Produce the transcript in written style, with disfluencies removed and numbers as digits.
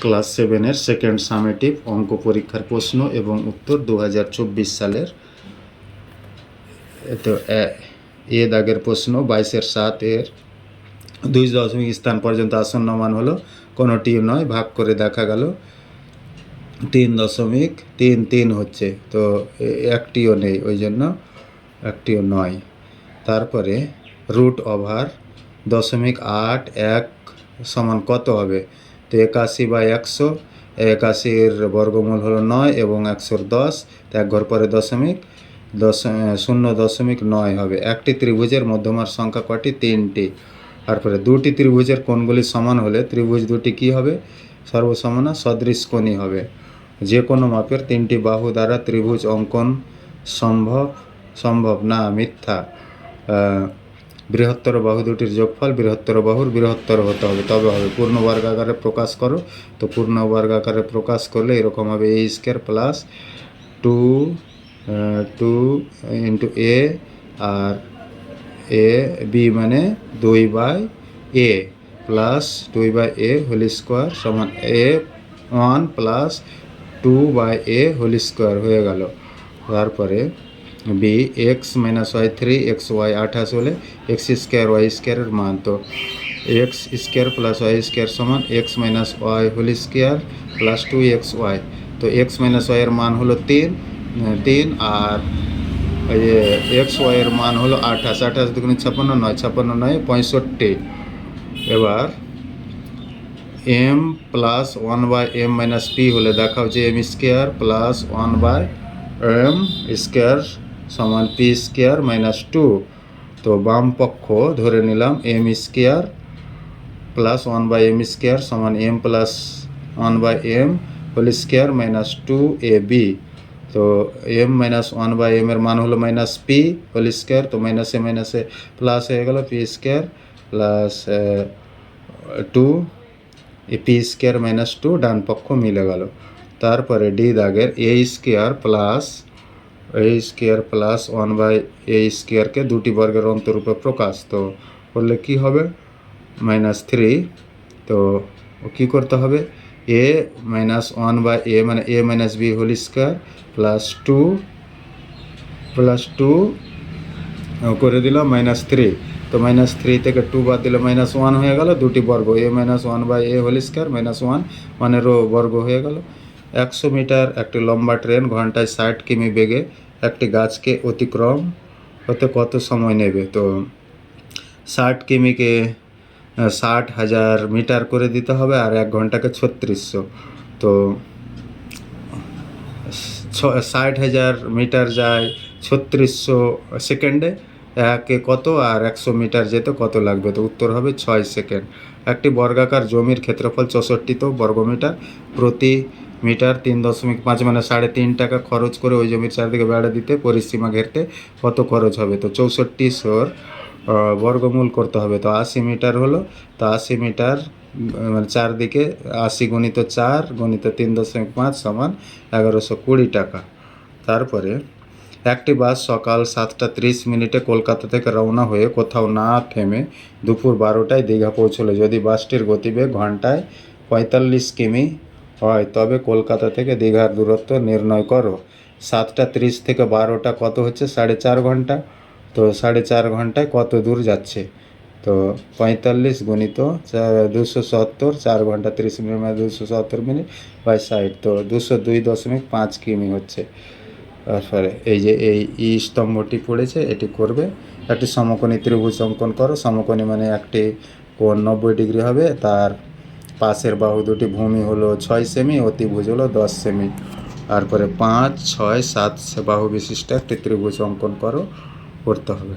Class 7-এর second summative অঙ্ক পরীক্ষার প্রশ্ন এবং উত্তর 2024 সালের। তো এ দাগের প্রশ্ন 22/7 2 স্থান পর্যন্ত আসন্ন মান হলো কোনোটি নয়, ভাগ করে দেখা গেল 3.33 হচ্ছে, তো একটিও নেই, ওই জন্য একটিও নয়। তারপরে রুট ওভার 0.81 সমান কত হবে? তো 81/100, 81-র বর্গমূল হলো 9 এবং 100-র 10, তো এক ঘর পরে 0.9 হবে। একটি ত্রিভুজের মধ্যমার সংখ্যা কটি? 3টি। তারপরে দুটি ত্রিভুজের কোণগুলি সমান হলে ত্রিভুজ দুটি কী হবে? সর্বসমানা সদৃশকোণী হবে। যে কোনো মাপের 3টি বাহু দ্বারা ত্রিভুজ অঙ্কন সম্ভব না, মিথ্যা। বৃহত্তর বাহু দুটির যোগফল বৃহত্তর বাহুর বৃহত্তর হতে হবে, তবে হবে। পূর্ণ বর্গাকারে প্রকাশ করো, তো পূর্ণ বর্গাকারে প্রকাশ করলে এরকম হবে a² প্লাস 2 ইন্টু a, আর b মানে 2/a plus 2/a whole square সমান a1 plus 2/a whole square হয়ে গেল। তারপরে b x - y 3 xy 28 হলে x² y² এর মান, তো x² প্লাস y² সমান x - y whole square plus 2xy, তো x - y এর মান হলো 3, আর xy এর মান হলো 28, 28 দুগুণে 56, 9 56 9 65। এবার m প্লাস 1/m - p হলে দেখাও যে m² প্লাস 1/m² সমান p² - 2, তো বাম পক্ষ ধরে নিলাম m² প্লাস 1/m² সমান m plus 1/m whole square minus 2ab, তো m - 1/m এর মান হলো -p হোল স্কোয়ার, তো মাইনাসে মাইনাসে প্লাস হয়ে গেল p² প্লাস 2 p² - 2, ডান পক্ষ মিলে গেল। তারপরে ডি দাগের a² প্লাস 1/a² দুটি বর্গের অন্তরূপে প্রকাশ, তো করলে কি হবে? -3, তো কি করতে হবে? a - 1/a মানে a - b whole square plus 2 করে দিলাম -3, তো -3 থেকে 2 বাদ দিলে -1 হয়ে গেল, দুটি বর্গ a - 1/a হোল স্কোয়ার -1 1-এরও বর্গ হয়ে গেল। 100 মিটার একটি লম্বা ট্রেন ঘন্টায় 60 কিমি বেগে একটি গাছকে অতিক্রম হতে কত সময় নেবে? তো 60 কিমিকে 60,000 মিটার করে দিতে হবে, আর 1 ঘন্টাকে 3600, তো 60,000 মিটার যায় 3600 সেকেন্ডে, একে কত, আর 100 মিটার যেতে কত লাগবে? তো উত্তর হবে 6 সেকেন্ড। একটি বর্গাকার জমির ক্ষেত্রফল 64 বর্গমিটার, প্রতি মিটার 3.5 মানে 3.5 টাকা খরচ করে ওই জমির চারদিকে বেড়া দিতে পরিসীমা ঘেরতে কত খরচ হবে? তো 6400 বর্গমূল করতে হবে, তো 80 মিটার হলো, তো 80 মিটার মানে চারদিকে 80 গুণিত 4 গুণিত 3.5 সমান 1120 টাকা। তারপরে একটি বাস সকাল 7:30 কলকাতা থেকে রওনা হয়ে কোথাও না থেমে দুপুর 12টায় দীঘা পৌঁছলো। যদি বাসটির গতিবেগ ঘন্টায় 45 কিমি হয়, তবে কলকাতা থেকে দীঘার দূরত্ব নির্ণয় করো। 7:30 থেকে 12টা কত হচ্ছে? 4.5 ঘন্টা, তো 4.5 ঘন্টায় কত দূর যাচ্ছে? তো 45 গুণিত 270, 4 ঘন্টা 30 মিনিট মানে 270 মিনিট বাই 60, তো 202.5 কিমি হচ্ছে। তারপরে এই যে এই স্তম্ভটি পড়েছে, এটি করবে। একটি সমকোণী ত্রিভুজ অঙ্কন করো। সমকোণী মানে একটি কোণ 90 ডিগ্রি হবে, তার পাশের বাহু দুটি ভূমি হলো 6 সেমি, অতিভুজ হলো 10 সেমি। তারপরে 5, 6, 7 বাহু বিশিষ্ট একটি ত্রিভুজ অঙ্কন করতে হবে।